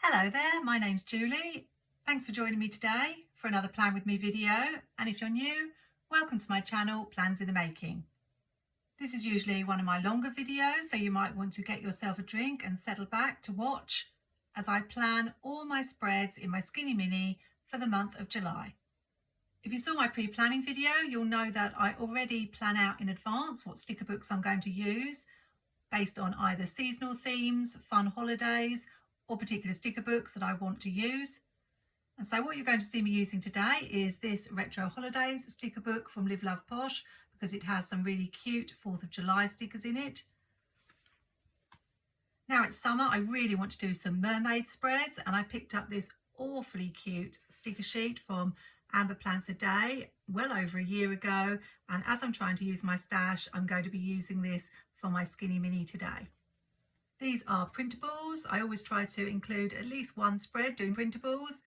Hello there, my name's Julie. Thanks for joining me today for another Plan With Me video, and if you're new, welcome to my channel Plans in the Making. This is usually one of my longer videos, so you might want to get yourself a drink and settle back to watch as I plan all my spreads in my Skinny Mini for the month of July. If you saw my pre-planning video, you'll know that I already plan out in advance what sticker books I'm going to use based on either seasonal themes, fun holidays, or particular sticker books that I want to use. And so what you're going to see me using today is this Retro Holidays sticker book from liveloveposh, because it has some really cute 4th of July stickers in it. Now it's summer, I really want to do some mermaid spreads, and I picked up this awfully cute sticker sheet from Amber Plants a Day well over a year ago, and as I'm trying to use my stash, I'm going to be using this for my Skinny Mini today. These are printables. I always try to include at least one spread doing printables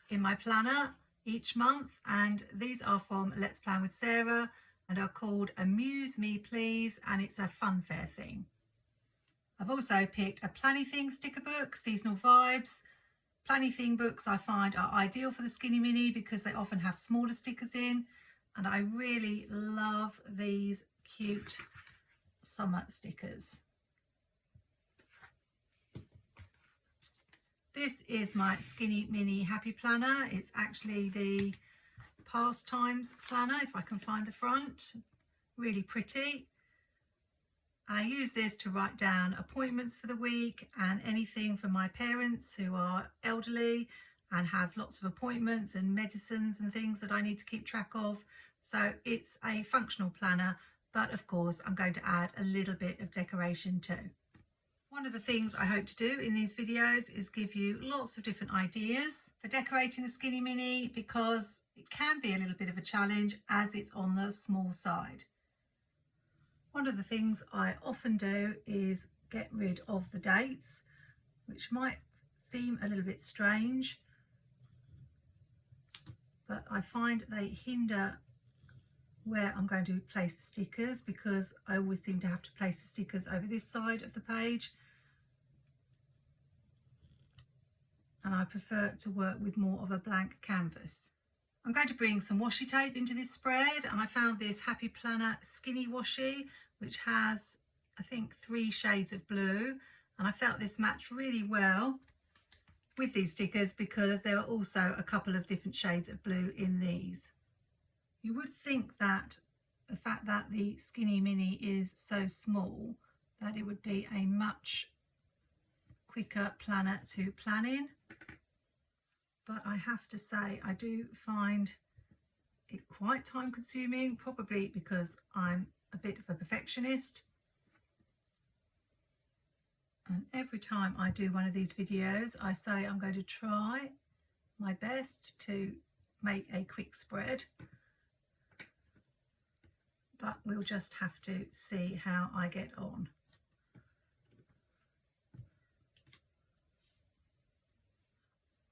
in my planner each month, and these are from Let's Plan with Sarah and are called Amuse Me Please, and it's a fun fair thing. I've also picked a Planything sticker book, Seasonal Vibes. Planything books I find are ideal for the Skinny Mini because they often have smaller stickers in, and I really love these cute summer stickers. This is my Skinny Mini Happy Planner. It's actually the Pastimes planner, if I can find the front. Really pretty. And I use this to write down appointments for the week and anything for my parents who are elderly and have lots of appointments and medicines and things that I need to keep track of. So it's a functional planner, but of course I'm going to add a little bit of decoration too. One of the things I hope to do in these videos is give you lots of different ideas for decorating the Skinny Mini, because it can be a little bit of a challenge as it's on the small side. One of the things I often do is get rid of the dates, which might seem a little bit strange, but I find they hinder where I'm going to place the stickers, because I always seem to have to place the stickers over this side of the page. And I prefer to work with more of a blank canvas. I'm going to bring some washi tape into this spread, and I found this Happy Planner Skinny Washi, which has, I think, 3 shades of blue, and I felt this matched really well with these stickers because there are also a couple of different shades of blue in these. You would think that the fact that the Skinny Mini is so small that it would be a much quicker planner to plan in, but I have to say I do find it quite time consuming, probably because I'm a bit of a perfectionist, and every time I do one of these videos I say I'm going to try my best to make a quick spread, but we'll just have to see how I get on.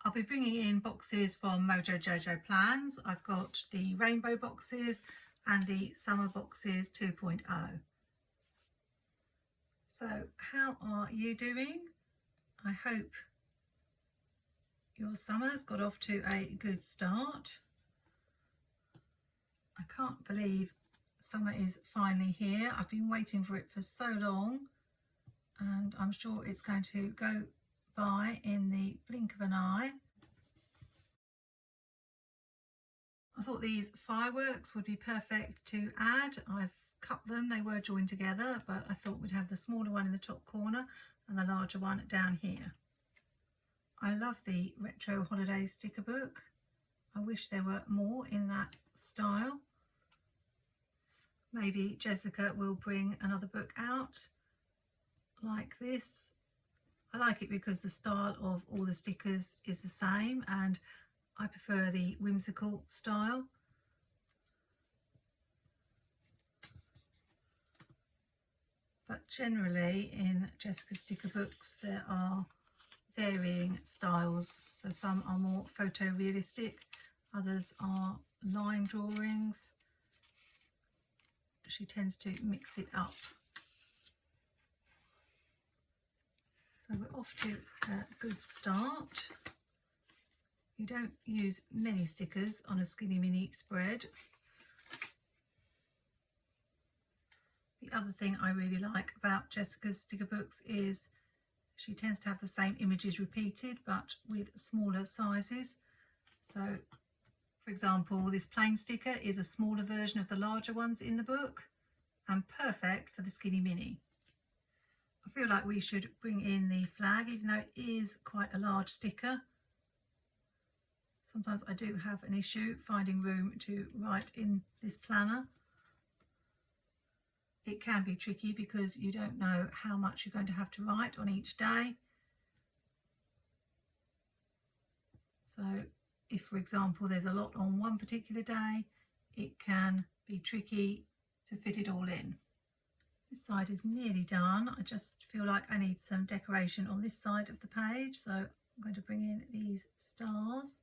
I'll be bringing in boxes from MojoJojoPlans. I've got the rainbow boxes and the summer boxes 2.0. So how are you doing? I hope your summer's got off to a good start. I can't believe summer is finally here. I've been waiting for it for so long, and I'm sure it's going to go by in the blink of an eye. I thought these fireworks would be perfect to add. I've cut them, they were joined together, but I thought we'd have the smaller one in the top corner and the larger one down here. I love the Retro Holidays sticker book. I wish there were more in that style. Maybe Jessica will bring another book out like this. I like it because the style of all the stickers is the same, and I prefer the whimsical style. But generally in Jessica's sticker books there are varying styles. So some are more photorealistic, others are line drawings. She tends to mix it up. So we're off to a good start. You don't use many stickers on a Skinny Mini spread. The other thing I really like about Jessica's sticker books is she tends to have the same images repeated but with smaller sizes. So for example, this plain sticker is a smaller version of the larger ones in the book and perfect for the Skinny Mini. I feel like we should bring in the flag, even though it is quite a large sticker. Sometimes I do have an issue finding room to write in this planner. It can be tricky because you don't know how much you're going to have to write on each day. So if, for example, there's a lot on one particular day, it can be tricky to fit it all in. This side is nearly done. I just feel like I need some decoration on this side of the page, so I'm going to bring in these stars.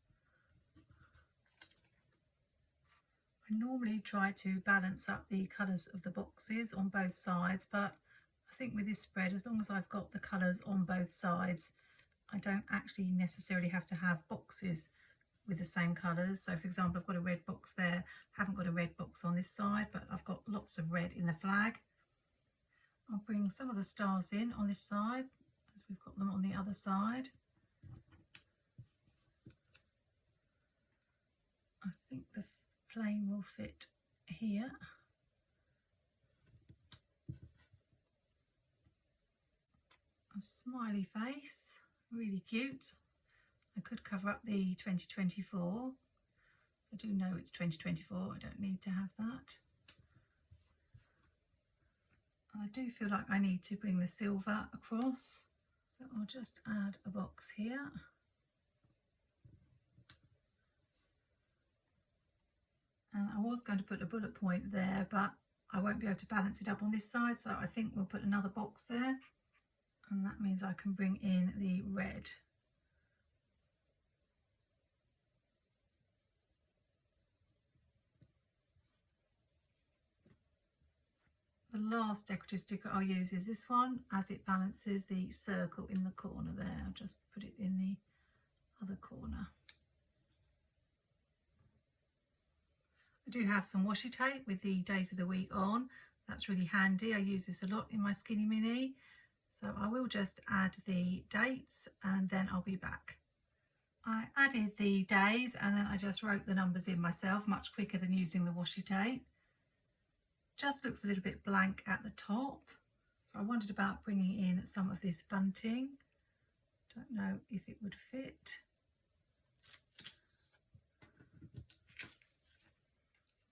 I normally try to balance up the colours of the boxes on both sides, but I think with this spread, as long as I've got the colours on both sides, I don't actually necessarily have to have boxes with the same colours. So for example, I've got a red box there, haven't got a red box on this side, but I've got lots of red in the flag. I'll bring some of the stars in on this side as we've got them on the other side. I think the plain will fit here. A smiley face, really cute. I could cover up the 2024. I do know it's 2024, I don't need to have that. I do feel like I need to bring the silver across, so I'll just add a box here. And I was going to put a bullet point there, but I won't be able to balance it up on this side, so I think we'll put another box there, and that means I can bring in the red. The last decorative sticker I'll use is this one, as it balances the circle in the corner there. I'll just put it in the other corner. I do have some washi tape with the days of the week on. That's really handy. I use this a lot in my Skinny Mini. So I will just add the dates and then I'll be back. I added the days and then I just wrote the numbers in myself, much quicker than using the washi tape. Just looks a little bit blank at the top, so I wondered about bringing in some of this bunting. Don't know if it would fit.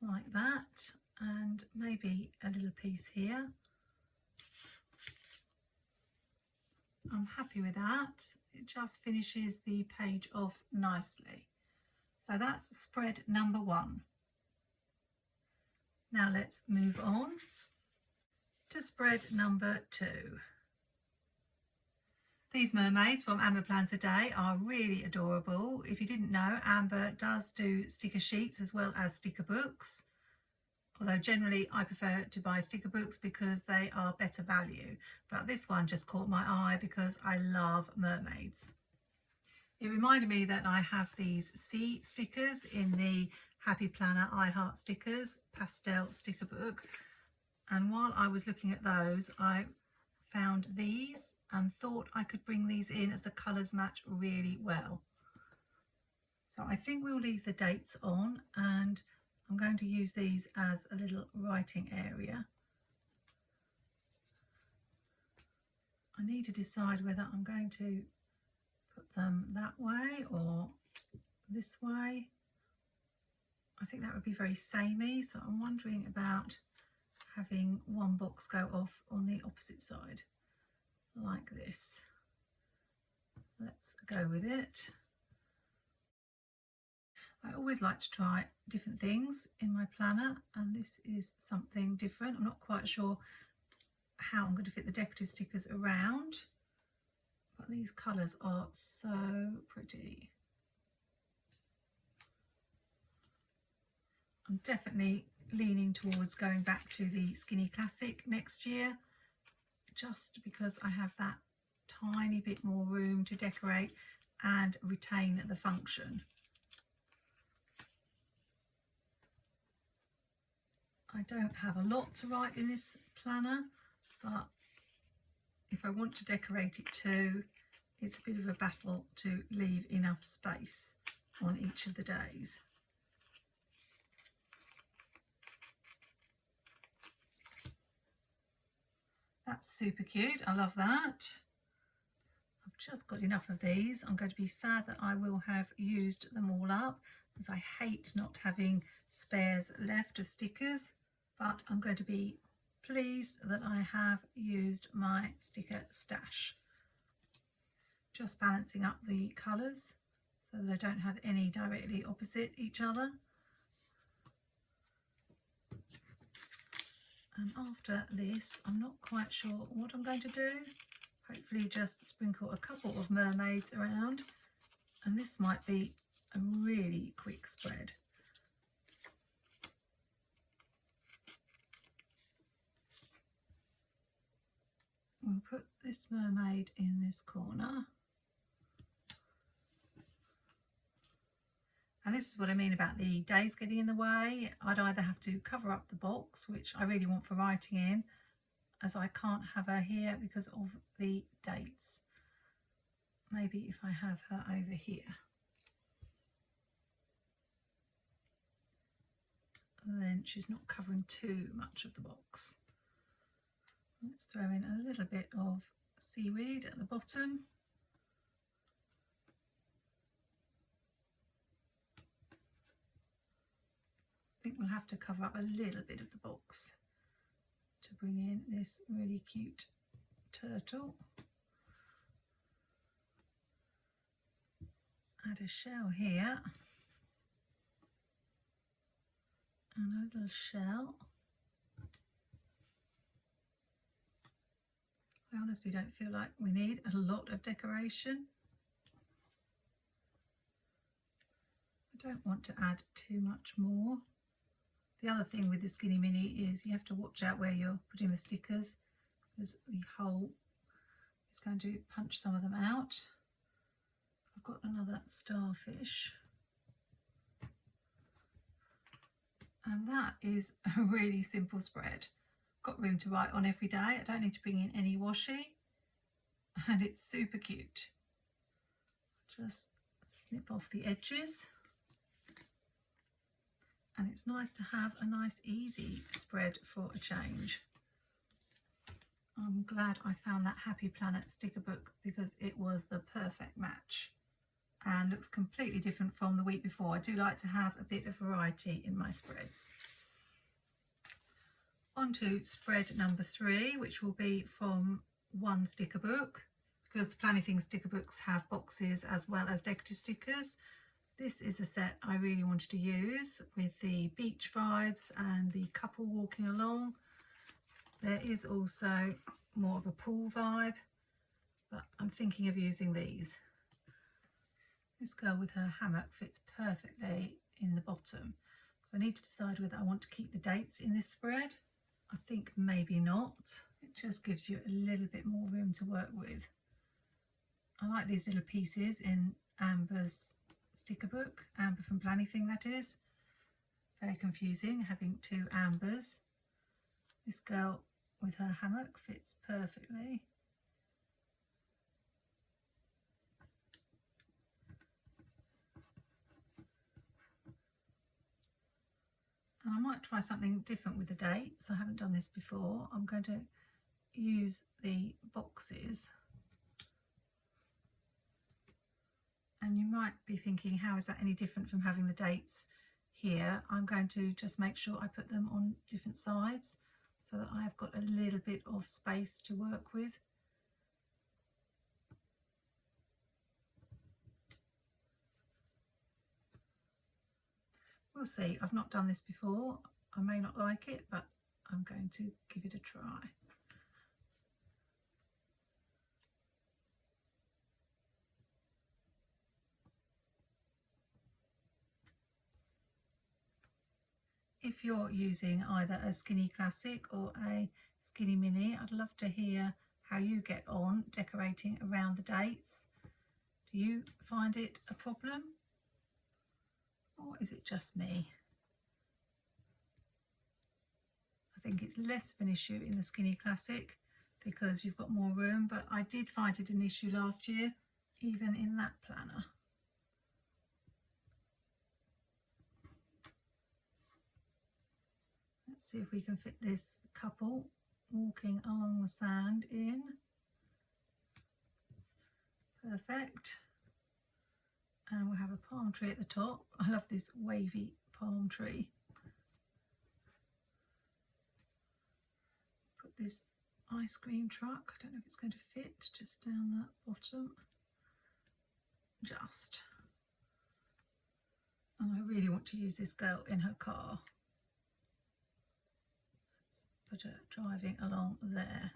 Like that, and maybe a little piece here. I'm happy with that. It just finishes the page off nicely. So that's spread number 1. Now let's move on to spread number 2. These mermaids from Amber Plans a Day are really adorable. If you didn't know, Amber does do sticker sheets as well as sticker books. Although generally I prefer to buy sticker books because they are better value. But this one just caught my eye because I love mermaids. It reminded me that I have these sea stickers in the Happy Planner I Heart Stickers pastel sticker book, and while I was looking at those I found these and thought I could bring these in as the colours match really well. So I think we'll leave the dates on, and I'm going to use these as a little writing area. I need to decide whether I'm going to put them that way or this way. I think that would be very samey, so I'm wondering about having one box go off on the opposite side, like this. Let's go with it. I always like to try different things in my planner, and this is something different. I'm not quite sure how I'm going to fit the decorative stickers around, but these colours are so pretty. I'm definitely leaning towards going back to the Skinny Classic next year, just because I have that tiny bit more room to decorate and retain the function. I don't have a lot to write in this planner, but if I want to decorate it too, it's a bit of a battle to leave enough space on each of the days. That's super cute. I love that. I've just got enough of these. I'm going to be sad that I will have used them all up, as I hate not having spares left of stickers, but I'm going to be pleased that I have used my sticker stash. Just balancing up the colours so that I don't have any directly opposite each other. And after this, I'm not quite sure what I'm going to do. Hopefully just sprinkle a couple of mermaids around, and this might be a really quick spread. We'll put this mermaid in this corner. And this is what I mean about the days getting in the way. I'd either have to cover up the box, which I really want for writing in, as I can't have her here because of the dates. Maybe if I have her over here, then she's not covering too much of the box. Let's throw in a little bit of seaweed at the bottom. I think we'll have to cover up a little bit of the box to bring in this really cute turtle. Add a shell here and a little shell. I honestly don't feel like we need a lot of decoration. I don't want to add too much more. The other thing with the Skinny Mini is you have to watch out where you're putting the stickers, because the hole is going to punch some of them out. I've got another starfish. And that is a really simple spread. Got room to write on every day. I don't need to bring in any washi, and it's super cute. Just snip off the edges, and it's nice to have a nice easy spread for a change. I'm glad I found that Happy Planner sticker book because it was the perfect match and looks completely different from the week before. I do like to have a bit of variety in my spreads. On to spread number 3, which will be from one sticker book, because the Planything sticker books have boxes as well as decorative stickers. This is a set I really wanted to use with the beach vibes and the couple walking along. There is also more of a pool vibe, but I'm thinking of using these. This girl with her hammock fits perfectly in the bottom, so I need to decide whether I want to keep the dates in this spread. I think maybe not. It just gives you a little bit more room to work with. I like these little pieces in Amber's sticker book, Amber from Planything that is. Very confusing having 2 Ambers. This girl with her hammock fits perfectly. And I might try something different with the dates. I haven't done this before. I'm going to use the boxes. And you might be thinking, how is that any different from having the dates here? I'm going to just make sure I put them on different sides so that I have got a little bit of space to work with. We'll see. I've not done this before. I may not like it, but I'm going to give it a try. If you're using either a Skinny Classic or a Skinny Mini, I'd love to hear how you get on decorating around the dates. Do you find it a problem, or is it just me? I think it's less of an issue in the Skinny Classic because you've got more room, but I did find it an issue last year, even in that planner. Let's see if we can fit this couple walking along the sand in. Perfect. And we'll have a palm tree at the top. I love this wavy palm tree. Put this ice cream truck, I don't know if it's going to fit, just down that bottom. Just. And I really want to use this girl in her car. Let's put her driving along there.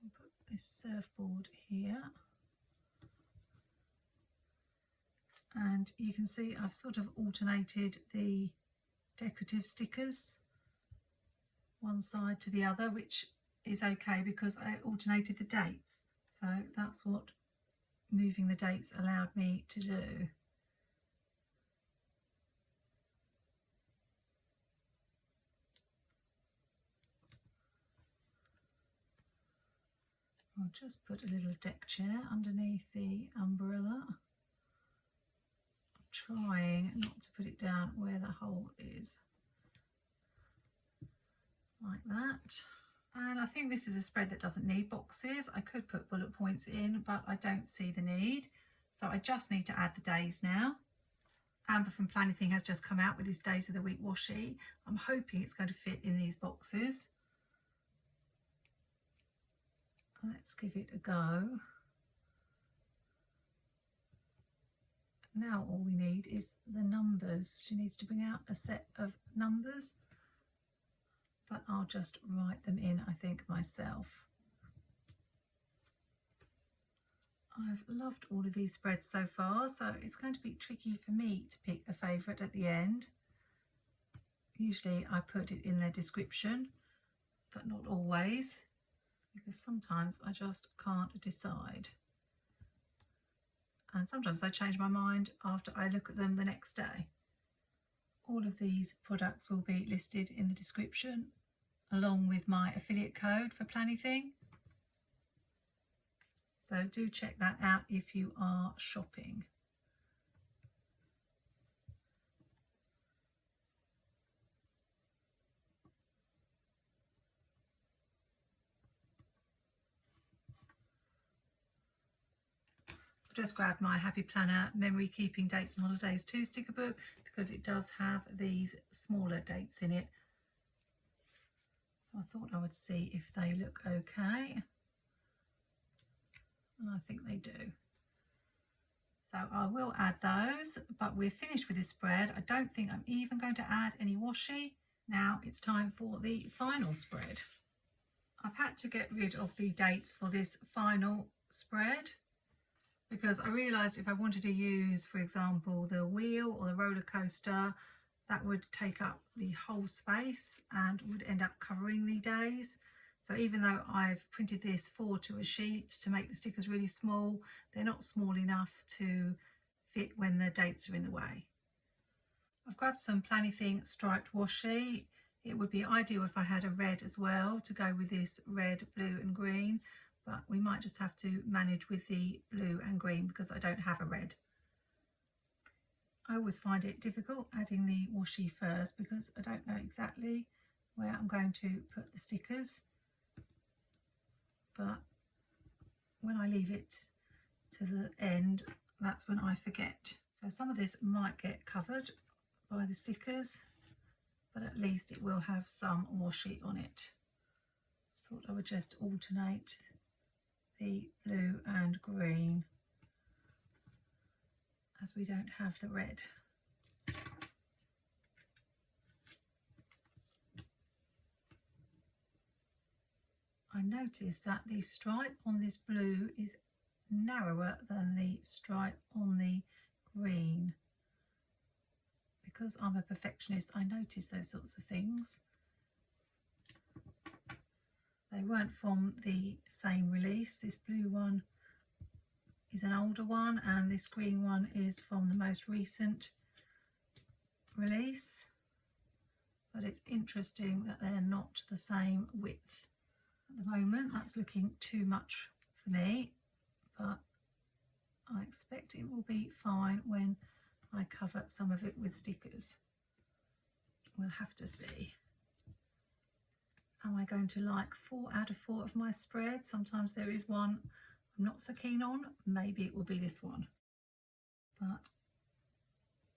I'll put this surfboard here. And you can see I've sort of alternated the decorative stickers one side to the other, which is okay because I alternated the dates. So that's what moving the dates allowed me to do. I'll just put a little deck chair underneath the umbrella. Trying not to put it down where the hole is, like that. And I think this is a spread that doesn't need boxes. I could put bullet points in, but I don't see the need, so I just need to add the days now. Amber from Planything has just come out with his days of the week washi. I'm hoping it's going to fit in these boxes. Let's give it a go. Now all we need is the numbers. She needs to bring out a set of numbers, but I'll just write them in, I think, myself. I've loved all of these spreads so far, so it's going to be tricky for me to pick a favourite at the end. Usually I put it in their description, but not always, because sometimes I just can't decide. And sometimes I change my mind after I look at them the next day. All of these products will be listed in the description, along with my affiliate code for Planything. So do check that out if you are shopping. Just grabbed my Happy Planner Memory Keeping Dates and Holidays 2 sticker book because it does have these smaller dates in it. So I thought I would see if they look okay. And I think they do. So I will add those, but we're finished with this spread. I don't think I'm even going to add any washi. Now it's time for the final spread. I've had to get rid of the dates for this final spread, because I realised if I wanted to use, for example, the wheel or the roller coaster, that would take up the whole space and would end up covering the days. So even though I've printed this 4 to a sheet to make the stickers really small, they're not small enough to fit when the dates are in the way. I've grabbed some Planything striped washi. It would be ideal if I had a red as well to go with this red, blue and green, but we might just have to manage with the blue and green because I don't have a red. I always find it difficult adding the washi first because I don't know exactly where I'm going to put the stickers, but when I leave it to the end, that's when I forget. So some of this might get covered by the stickers, but at least it will have some washi on it. Thought I would just alternate the blue and green as we don't have the red. I noticed that the stripe on this blue is narrower than the stripe on the green. Because I'm a perfectionist, I notice those sorts of things. They weren't from the same release. This blue one is an older one and this green one is from the most recent release. But it's interesting that they're not the same width. At the moment, that's looking too much for me, but I expect it will be fine when I cover some of it with stickers. We'll have to see. Am I going to like 4 out of 4 of my spreads? Sometimes there is one I'm not so keen on. Maybe it will be this one. But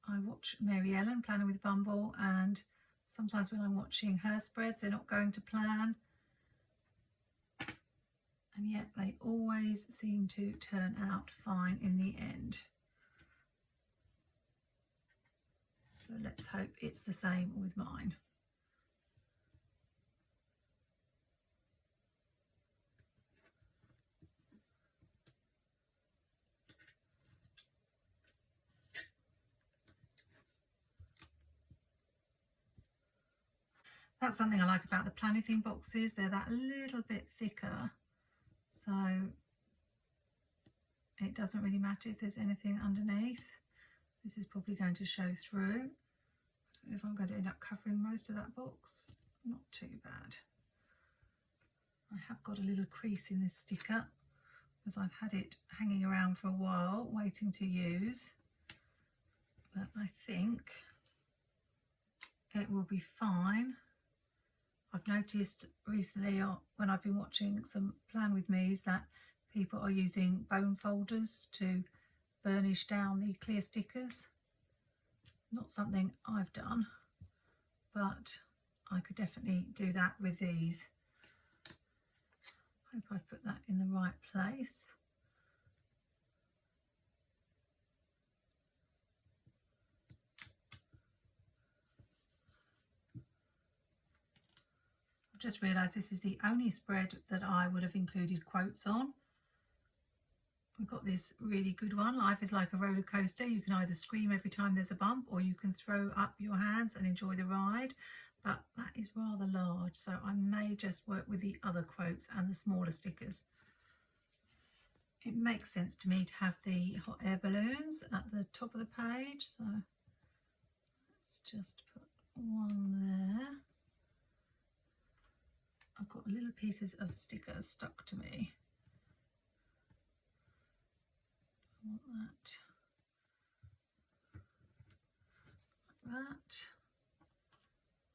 I watch Mary Ellen, Planner with Bumble, and sometimes when I'm watching her spreads, they're not going to plan. And yet they always seem to turn out fine in the end. So let's hope it's the same with mine. That's something I like about the Planything boxes. They're that little bit thicker, so it doesn't really matter if there's anything underneath. This is probably going to show through. I don't know if I'm going to end up covering most of that box. Not too bad. I have got a little crease in this sticker because I've had it hanging around for a while waiting to use, but I think it will be fine. I've noticed recently when I've been watching some Plan With Me's that people are using bone folders to burnish down the clear stickers. Not something I've done, but I could definitely do that with these. Hope I've put that in the right place. I've just realised this is the only spread that I would have included quotes on. We've got this really good one. Life is like a roller coaster. You can either scream every time there's a bump or you can throw up your hands and enjoy the ride. But that is rather large, so I may just work with the other quotes and the smaller stickers. It makes sense to me to have the hot air balloons at the top of the page, so let's just put one there. I've got little pieces of stickers stuck to me. I want that like that.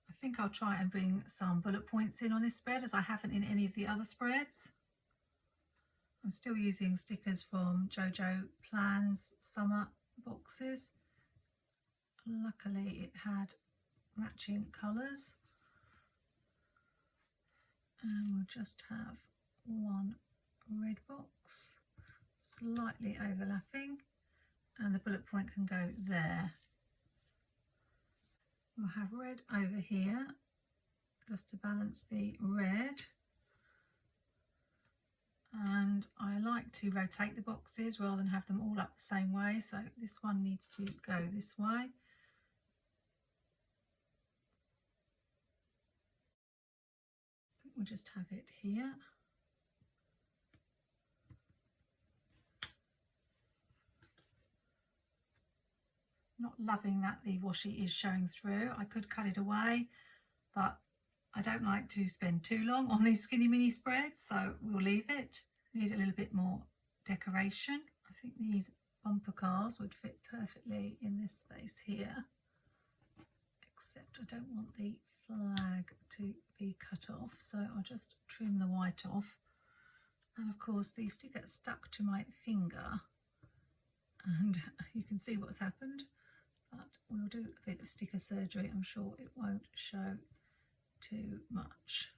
I think I'll try and bring some bullet points in on this spread, as I haven't in any of the other spreads. I'm still using stickers from MojoJojoPlans summer boxes. Luckily it had matching colours. And we'll just have one red box, slightly overlapping, and the bullet point can go there. We'll have red over here just to balance the red, and I like to rotate the boxes rather than have them all up the same way, so this one needs to go this way. We'll just have it here. Not loving that the washi is showing through. I could cut it away, but I don't like to spend too long on these skinny mini spreads, so we'll leave it. Need a little bit more decoration. I think these bumper cars would fit perfectly in this space here, except I don't want the flag to be cut off, so I'll just trim the white off. And of course these still get stuck to my finger, and you can see what's happened, but we'll do a bit of sticker surgery. I'm sure it won't show too much.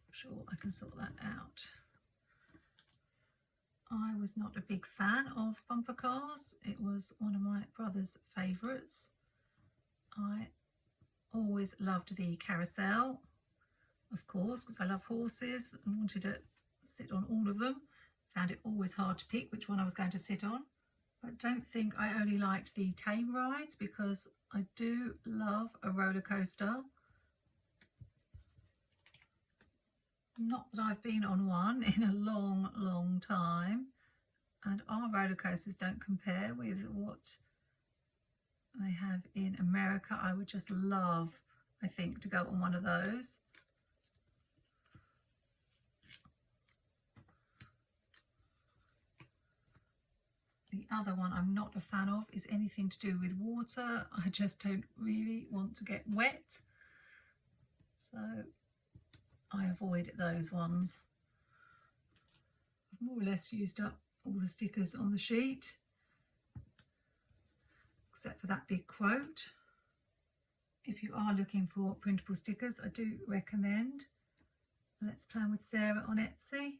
I'm sure I can sort that out. I was not a big fan of bumper cars. It was one of my brother's favourites. I always loved the carousel, of course, because I love horses and wanted to sit on all of them. Found it always hard to pick which one I was going to sit on. But don't think I only liked the tame rides, because I do love a roller coaster. Not that I've been on one in a long time, and our roller coasters don't compare with what they have in America. I would just love, I think, to go on one of those. The other one I'm not a fan of is anything to do with water. I just don't really want to get wet, so I avoid those ones. I've more or less used up all the stickers on the sheet, except for that big quote. If you are looking for printable stickers, I do recommend Let's Plan with Sarah on Etsy.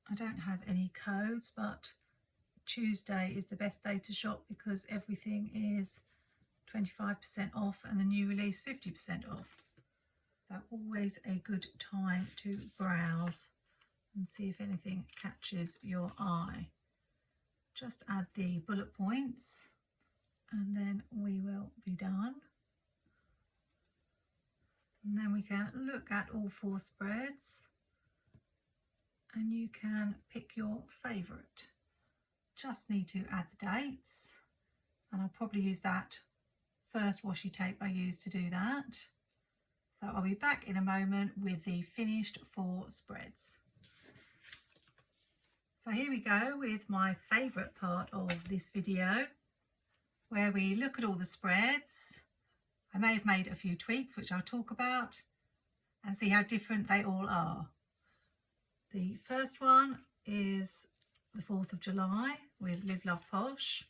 I don't have any codes, but Tuesday is the best day to shop because everything is 25% off and the new release 50% off. So always a good time to browse and see if anything catches your eye. Just add the bullet points and then we will be done. And then we can look at all 4 spreads and you can pick your favourite. Just need to add the dates, and I'll probably use that first washi tape I used to do that. So I'll be back in a moment with the finished 4 spreads. So here we go with my favourite part of this video, where we look at all the spreads. I may have made a few tweaks which I'll talk about and see how different they all are. The first one is the 4th of July with Live Love Posh.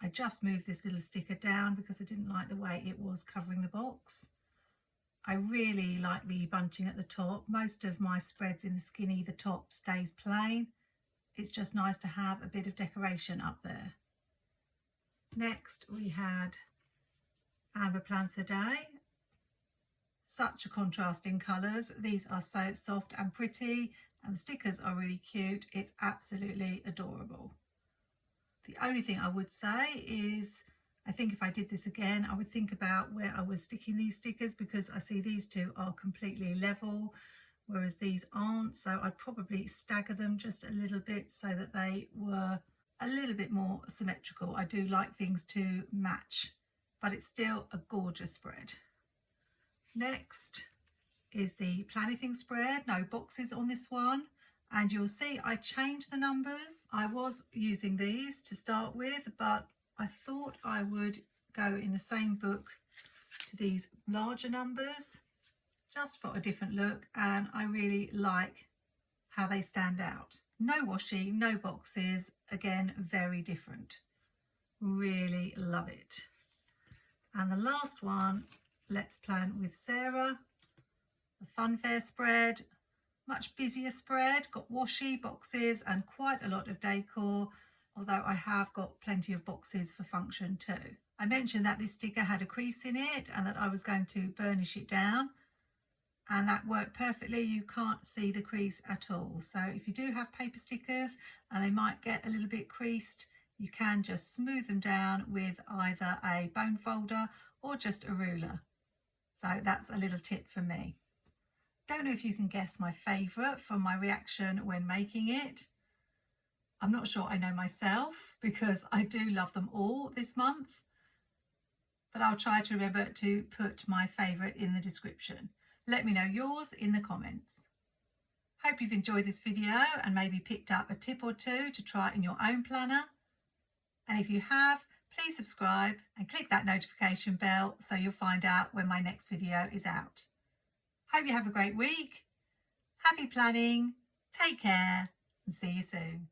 I just moved this little sticker down because I didn't like the way it was covering the box. I really like the bunching at the top. Most of my spreads in the skinny, the top stays plain. It's just nice to have a bit of decoration up there. Next we had Amber Plans Today. Such a contrast in colours. These are so soft and pretty and the stickers are really cute. It's absolutely adorable. The only thing I would say is I think if I did this again, I would think about where I was sticking these stickers, because I see these two are completely level, whereas these aren't. So I'd probably stagger them just a little bit so that they were a little bit more symmetrical. I do like things to match, but it's still a gorgeous spread. Next is the Planything spread. No boxes on this one. And you'll see I changed the numbers. I was using these to start with, but I thought I would go in the same book to these larger numbers just for a different look, and I really like how they stand out. No washi, no boxes, again very different. Really love it. And the last one, Let's Plan with Sarah, the Funfair spread. Much busier spread, got washi, boxes and quite a lot of decor, although I have got plenty of boxes for function too. I mentioned that this sticker had a crease in it and that I was going to burnish it down, and that worked perfectly. You can't see the crease at all. So if you do have paper stickers and they might get a little bit creased, you can just smooth them down with either a bone folder or just a ruler. So that's a little tip for me. Don't know if you can guess my favourite from my reaction when making it. I'm not sure I know myself because I do love them all this month, but I'll try to remember to put my favourite in the description. Let me know yours in the comments. Hope you've enjoyed this video and maybe picked up a tip or two to try in your own planner. And if you have, please subscribe and click that notification bell so you'll find out when my next video is out. Hope you have a great week. Happy planning, take care and see you soon.